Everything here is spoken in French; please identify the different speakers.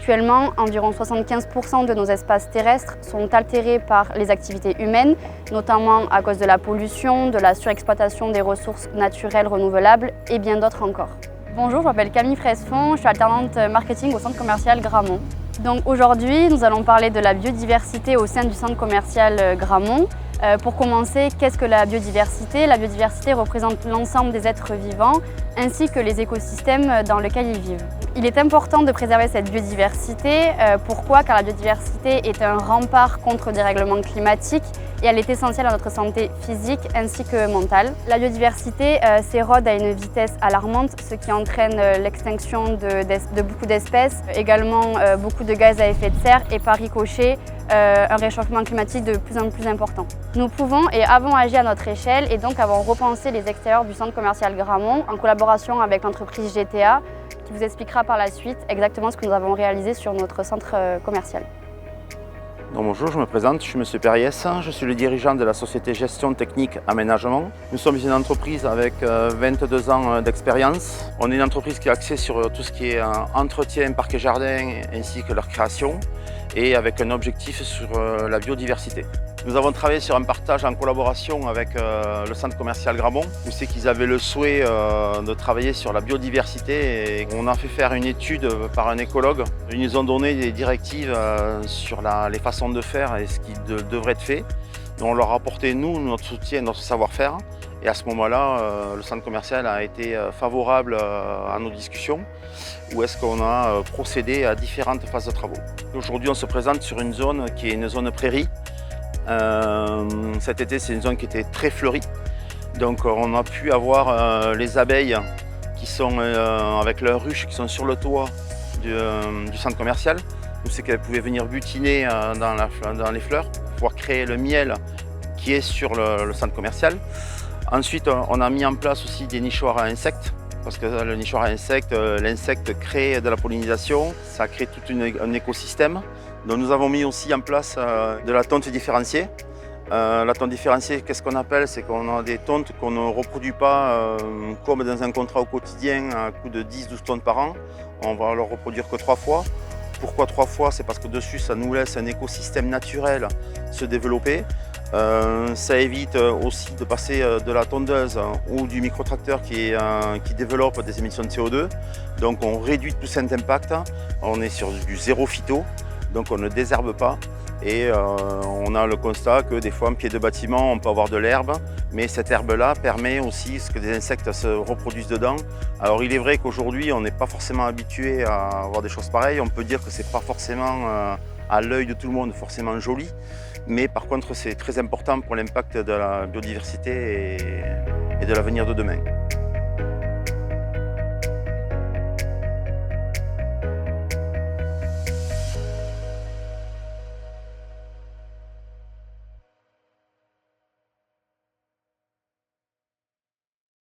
Speaker 1: Actuellement, environ 75% de nos espaces terrestres sont altérés par les activités humaines, notamment à cause de la pollution, de la surexploitation des ressources naturelles renouvelables et bien d'autres encore. Bonjour, je m'appelle Camille Fresfon, je suis alternante marketing au centre commercial Gramont. Donc aujourd'hui, nous allons parler de la biodiversité au sein du centre commercial Gramont. Pour commencer, qu'est-ce que la biodiversité? La biodiversité représente l'ensemble des êtres vivants ainsi que les écosystèmes dans lesquels ils vivent. Il est important de préserver cette biodiversité. Pourquoi? Car la biodiversité est un rempart contre le dérèglement climatique et elle est essentielle à notre santé physique ainsi que mentale. La biodiversité s'érode à une vitesse alarmante, ce qui entraîne l'extinction de beaucoup d'espèces, également beaucoup de gaz à effet de serre et par ricochet un réchauffement climatique de plus en plus important. Nous pouvons et avons agi à notre échelle et donc avons repensé les extérieurs du centre commercial Gramont en collaboration avec l'entreprise GTA qui vous expliquera par la suite exactement ce que nous avons réalisé sur notre centre commercial.
Speaker 2: Donc bonjour, je me présente, je suis M. Perriès, je suis le dirigeant de la société Gestion Technique Aménagement. Nous sommes une entreprise avec 22 ans d'expérience. On est une entreprise qui est axée sur tout ce qui est entretien, parcs et jardins ainsi que leur création et avec un objectif sur la biodiversité. Nous avons travaillé sur un partage en collaboration avec le centre commercial Gramont, où c'est qu'ils avaient le souhait de travailler sur la biodiversité et on a fait faire une étude par un écologue. Ils nous ont donné des directives sur les façons de faire et ce qui devrait être fait. On leur a apporté, nous, notre soutien, notre savoir-faire. Et à ce moment-là, le centre commercial a été favorable à nos discussions, où est-ce qu'on a procédé à différentes phases de travaux. Aujourd'hui, on se présente sur une zone qui est une zone prairie. Cet été, c'est une zone qui était très fleurie. Donc on a pu avoir les abeilles qui sont avec leurs ruches qui sont sur le toit du centre commercial. C'est qu'elles pouvaient venir butiner dans les fleurs pour pouvoir créer le miel qui est sur le centre commercial. Ensuite, on a mis en place aussi des nichoirs à insectes. Parce que le nichoir à insectes, l'insecte crée de la pollinisation, ça crée tout un écosystème. Donc nous avons mis aussi en place de la tonte différenciée. La tonte différenciée, qu'est-ce qu'on appelle? C'est qu'on a des tontes qu'on ne reproduit pas comme dans un contrat au quotidien à coût de 10-12 tonnes par an. On va le reproduire que 3 fois. Pourquoi 3 fois? C'est parce que dessus, ça nous laisse un écosystème naturel se développer. Ça évite aussi de passer de la tondeuse ou du microtracteur qui développe des émissions de CO2. Donc on réduit tout cet impact. On est sur du zéro phyto, donc on ne désherbe pas. Et on a le constat que des fois en pied de bâtiment on peut avoir de l'herbe, mais cette herbe-là permet aussi que des insectes se reproduisent dedans. Alors il est vrai qu'aujourd'hui on n'est pas forcément habitué à avoir des choses pareilles. On peut dire que c'est pas forcément à l'œil de tout le monde forcément joli, mais par contre c'est très important pour l'impact de la biodiversité et de l'avenir de demain.